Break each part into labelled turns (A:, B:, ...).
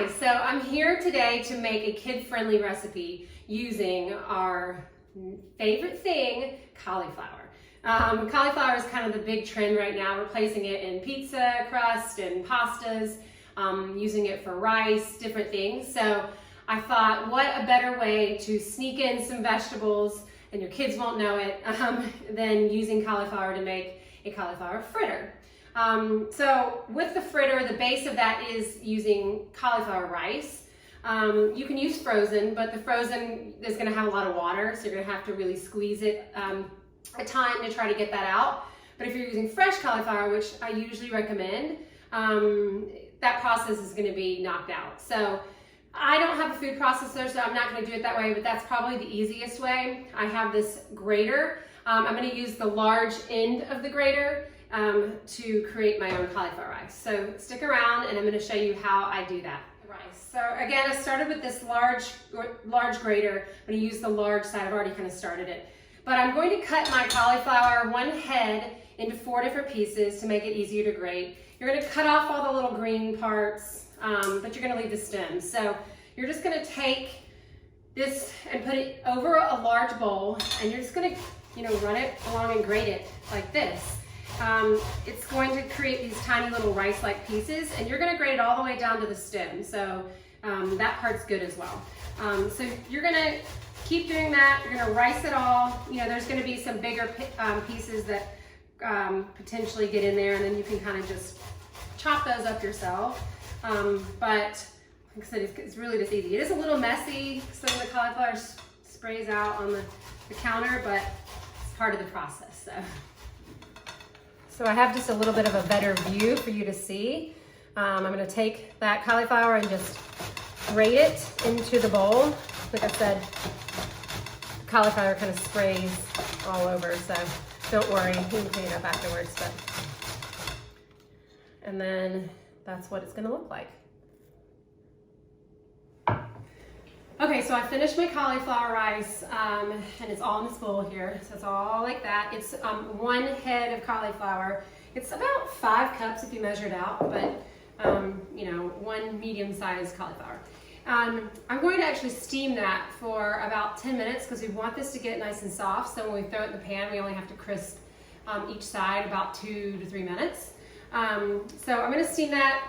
A: Hi, so I'm here today to make a kid-friendly recipe using our favorite thing, cauliflower. Cauliflower is kind of the big trend right now. We're placing it in pizza crust and pastas, using it for rice, different things. So I thought, what a better way to sneak in some vegetables and your kids won't know it than using cauliflower to make a cauliflower fritter. So with the fritter, the base of that is using cauliflower rice. You can use frozen, but the frozen is going to have a lot of water, so you're going to have to really squeeze it a time to try to get that out. But if you're using fresh cauliflower, which I usually recommend, that process is going to be knocked out. So I don't have a food processor, so I'm not going to do it that way, but that's probably the easiest way. I have this grater. I'm going to use the large end of the grater to create my own cauliflower rice. So stick around and I'm going to show you how I do that. Rice. So again, I started with this large grater. I'm going to use the large side. I've already kind of started it. But I'm going to cut my cauliflower one head into 4 different pieces to make it easier to grate. You're going to cut off all the little green parts, but you're going to leave the stems. So you're just going to take this and put it over a large bowl, and you're just going to, run it along and grate it like this. It's going to create these tiny little rice-like pieces, and you're going to grate it all the way down to the stem. So that part's good as well. So you're going to keep doing that. You're going to rice it all. There's going to be some bigger pieces that potentially get in there, and then you can kind of just chop those up yourself. But like I said, it's really just easy. It is a little messy. Some of the cauliflower sprays out on the counter, but it's part of the process. So I have just a little bit of a better view for you to see. I'm going to take that cauliflower and just grate it into the bowl. Like I said, cauliflower kind of sprays all over, so don't worry, you can clean it up afterwards. And then that's what it's going to look like. Okay, so I finished my cauliflower rice, and it's all in this bowl here. So it's all like that. It's 1 head of cauliflower. It's about 5 cups if you measure it out, but 1 medium-sized cauliflower. I'm going to actually steam that for about 10 minutes because we want this to get nice and soft. So when we throw it in the pan, we only have to crisp each side about 2 to 3 minutes. So I'm going to steam that.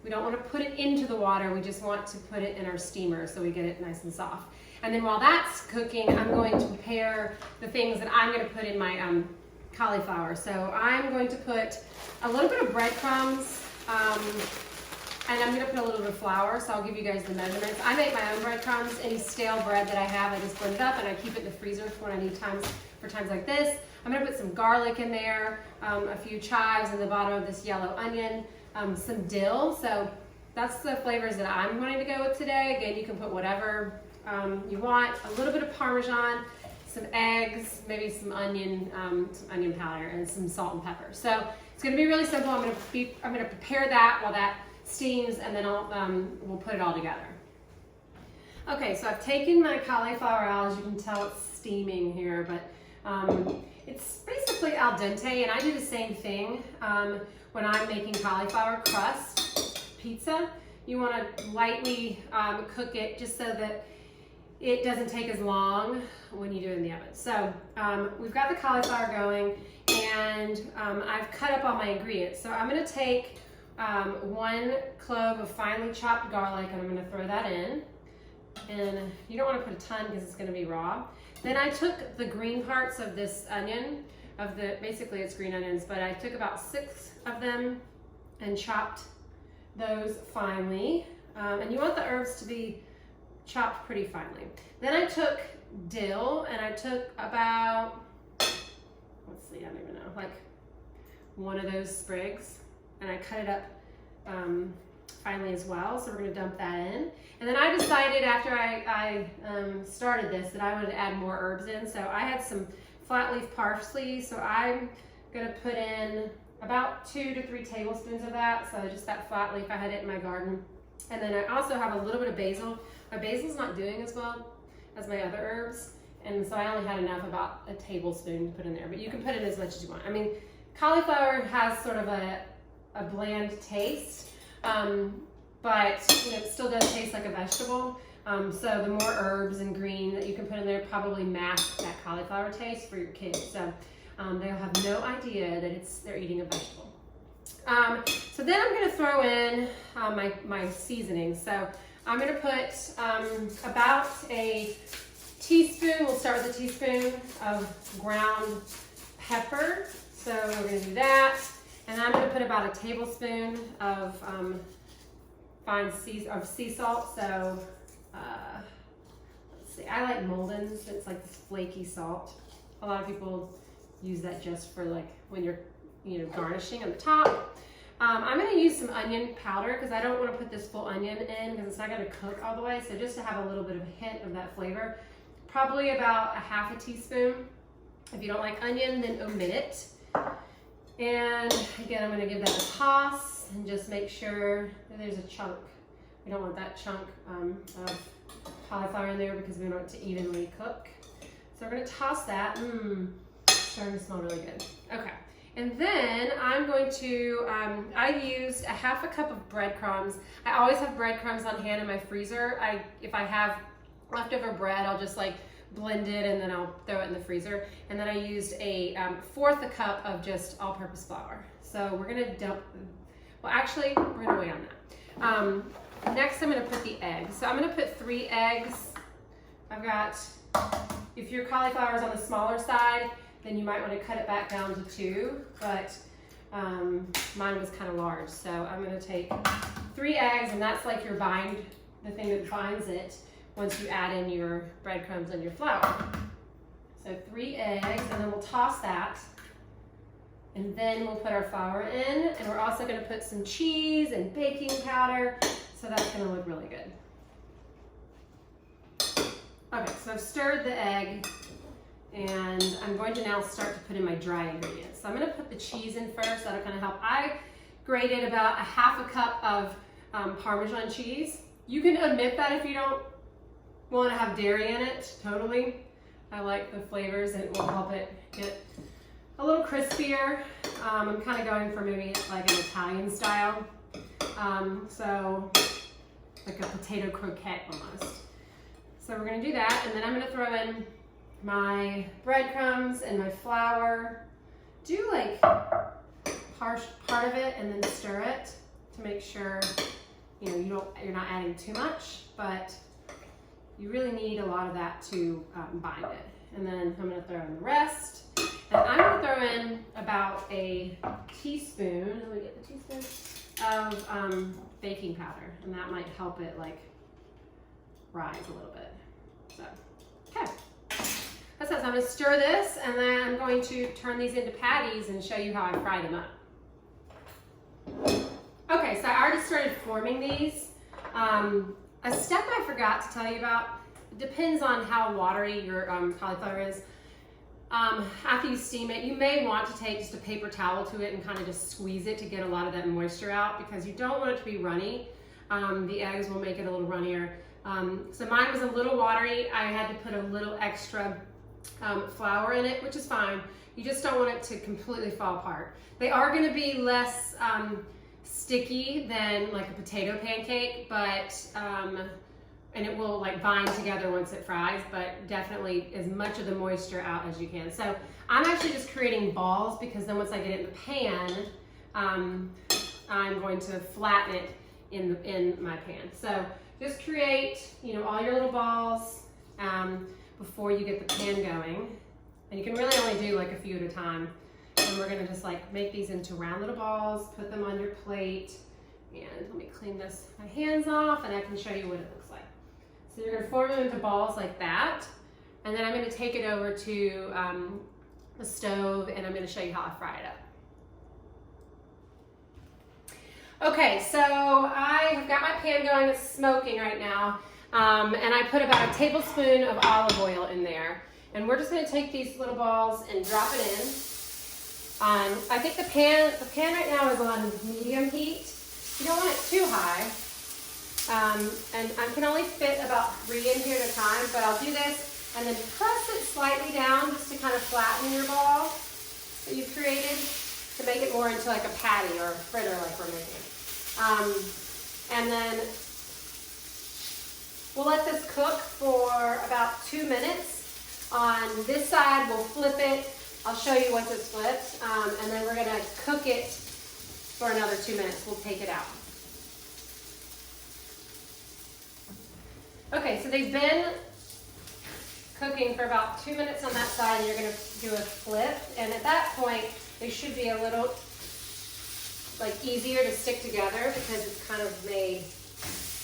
A: We don't want to put it into the water, we just want to put it in our steamer so we get it nice and soft. And then while that's cooking, I'm going to prepare the things that I'm going to put in my cauliflower. So I'm going to put a little bit of breadcrumbs, and I'm going to put a little bit of flour, so I'll give you guys the measurements. I make my own breadcrumbs. Any stale bread that I have, I just blend it up and I keep it in the freezer for when I need times like this. I'm going to put some garlic in there, a few chives in the bottom of this yellow onion, some dill. So that's the flavors that I'm wanting to go with today. Again, you can put whatever you want. A little bit of Parmesan, some eggs, maybe some onion powder, and some salt and pepper. So it's going to be really simple. I'm going to prepare that while that steams, and then we'll put it all together. Okay, so I've taken my cauliflower out. As you can tell, it's steaming here, but it's basically al dente, and I do the same thing when I'm making cauliflower crust pizza. You want to lightly cook it just so that it doesn't take as long when you do it in the oven. So we've got the cauliflower going, and I've cut up all my ingredients. So I'm going to take 1 clove of finely chopped garlic, and I'm going to throw that in. And you don't want to put a ton because it's going to be raw. Then I took the green parts of this onion, basically it's green onions, but I took about 6 of them and chopped those finely. And you want the herbs to be chopped pretty finely. Then I took dill, and I took about, let's see, I don't even know, like 1 of those sprigs, and I cut it up finely as well. So we're going to dump that in. And then I decided after I started this that I wanted to add more herbs in. So I had some flat leaf parsley, so I'm going to put in about 2 to 3 tablespoons of that. So just that flat leaf, I had it in my garden. And then I also have a little bit of basil. My basil's not doing as well as my other herbs, and so I only had enough, about a tablespoon, to put in there. But you can put in as much as you want. I mean, cauliflower has sort of a bland taste, but it still does taste like a vegetable. So the more herbs and green that you can put in there probably mask that cauliflower taste for your kids. So they'll have no idea that they're eating a vegetable. So then I'm going to throw in my seasoning. So I'm going to put about a teaspoon, we'll start with a teaspoon of ground pepper. So we're going to do that. And I'm going to put about a tablespoon of sea salt. So let's see, I like Molden's. It's like this flaky salt. A lot of people use that just for like when you're garnishing on the top. I'm going to use some onion powder because I don't want to put this full onion in because it's not going to cook all the way. So just to have a little bit of a hint of that flavor, probably about a half a teaspoon. If you don't like onion, then omit it. And again, I'm going to give that a toss and just make sure that there's a chunk. We don't want that chunk of cauliflower in there because we want it to evenly cook. So we're going to toss that. It's starting to smell really good. Okay. And then I'm going to, I used a half a cup of breadcrumbs. I always have breadcrumbs on hand in my freezer. If I have leftover bread, I'll just like blend it and then I'll throw it in the freezer. And then I used a fourth a cup of just all-purpose flour. So we're gonna dump, well actually, we're gonna wait on that. Next I'm gonna put the eggs. So I'm gonna put 3 eggs. I've got, if your cauliflower is on the smaller side, then you might want to cut it back down to 2, but mine was kind of large. So I'm gonna take 3 eggs, and that's like your the thing that binds it once you add in your breadcrumbs and your flour. So 3 eggs, and then we'll toss that. And then we'll put our flour in, and we're also gonna put some cheese and baking powder, so that's gonna look really good. Okay, so I've stirred the egg, and I'm going to now start to put in my dry ingredients. So I'm gonna put the cheese in first, that'll kind of help. I grated about a half a cup of Parmesan cheese. You can omit that if you don't want to have dairy in it, totally. I like the flavors and it will help it get a little crispier. I'm kind of going for maybe like an Italian style. So like a potato croquette almost. So we're gonna do that, and then I'm gonna throw in my breadcrumbs and my flour. Do like part of it and then stir it to make sure you're not adding too much, but you really need a lot of that to bind it. And then I'm going to throw in the rest, and I'm going to throw in about a teaspoon. Let me get the teaspoon of baking powder, and that might help it like rise a little bit. So okay. That's it. So I'm going to stir this, and then I'm going to turn these into patties and show you how I fry them up. Okay, so I already started forming these. A step I forgot to tell you about, depends on how watery your cauliflower is. After you steam it, you may want to take just a paper towel to it and kind of just squeeze it to get a lot of that moisture out, because you don't want it to be runny. The eggs will make it a little runnier. So mine was a little watery. I had to put a little extra flour in it, which is fine. You just don't want it to completely fall apart. They are going to be less sticky than like a potato pancake, but and it will like bind together once it fries, but definitely as much of the moisture out as you can. So I'm actually just creating balls, because then once I get it in the pan, I'm going to flatten it in my pan. So just create, all your little balls before you get the pan going. And you can really only do like a few at a time. And we're gonna just like make these into round little balls, put them on your plate, and let me clean my hands off, and I can show you what it looks like. So you're gonna form them into balls like that, and then I'm gonna take it over to the stove, and I'm gonna show you how I fry it up. Okay, so I have got my pan going, it's smoking right now, and I put about a tablespoon of olive oil in there, and we're just gonna take these little balls and drop it in. I think the pan right now is on medium heat. You don't want it too high. And I can only fit about 3 in here at a time, but I'll do this and then press it slightly down just to kind of flatten your ball that you've created to make it more into like a patty or a fritter like we're making. And then we'll let this cook for about 2 minutes. On this side, we'll flip it. I'll show you once it's flipped. And then we're gonna cook it for another 2 minutes. We'll take it out. Okay, so they've been cooking for about 2 minutes on that side, and you're gonna do a flip. And at that point, they should be a little easier to stick together because it's kind of made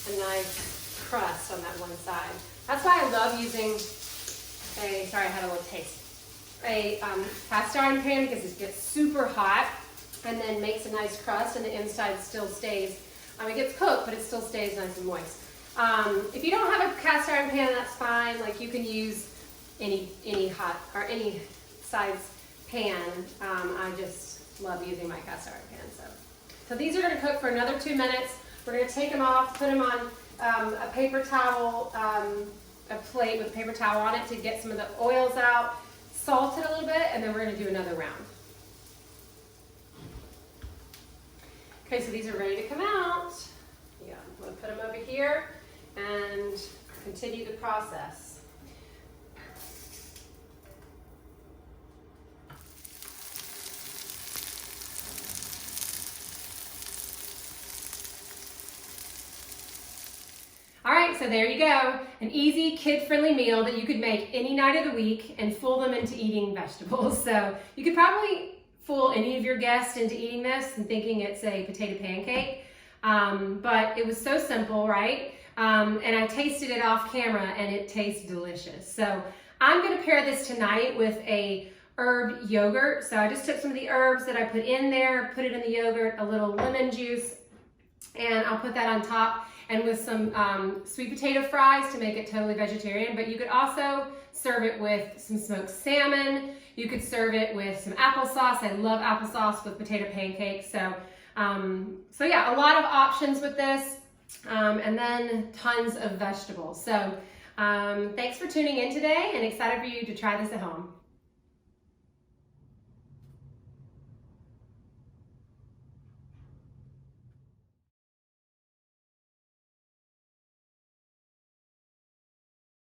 A: a nice crust on that one side. That's why I love using sorry, I had a little taste. Cast iron pan, because it gets super hot and then makes a nice crust, and the inside still stays, it gets cooked, but it still stays nice and moist. If you don't have a cast iron pan, that's fine. You can use any hot or any size pan. I just love using my cast iron pan. So these are going to cook for another 2 minutes. We're going to take them off, put them on a paper towel, a plate with a paper towel on it to get some of the oils out, salt it a little bit, and then we're going to do another round. Okay, so these are ready to come out. Yeah, I'm going to put them over here and continue the process. All right, so there you go. An easy, kid-friendly meal that you could make any night of the week and fool them into eating vegetables. So you could probably fool any of your guests into eating this and thinking it's a potato pancake. But it was so simple, right? And I tasted it off camera and it tastes delicious. So I'm gonna pair this tonight with a herb yogurt. So I just took some of the herbs that I put in there, put it in the yogurt, a little lemon juice, and I'll put that on top, and with some sweet potato fries to make it totally vegetarian. But you could also serve it with some smoked salmon. You could serve it with some applesauce. I love applesauce with potato pancakes. So yeah, a lot of options with this, and then tons of vegetables. So thanks for tuning in today, and excited for you to try this at home.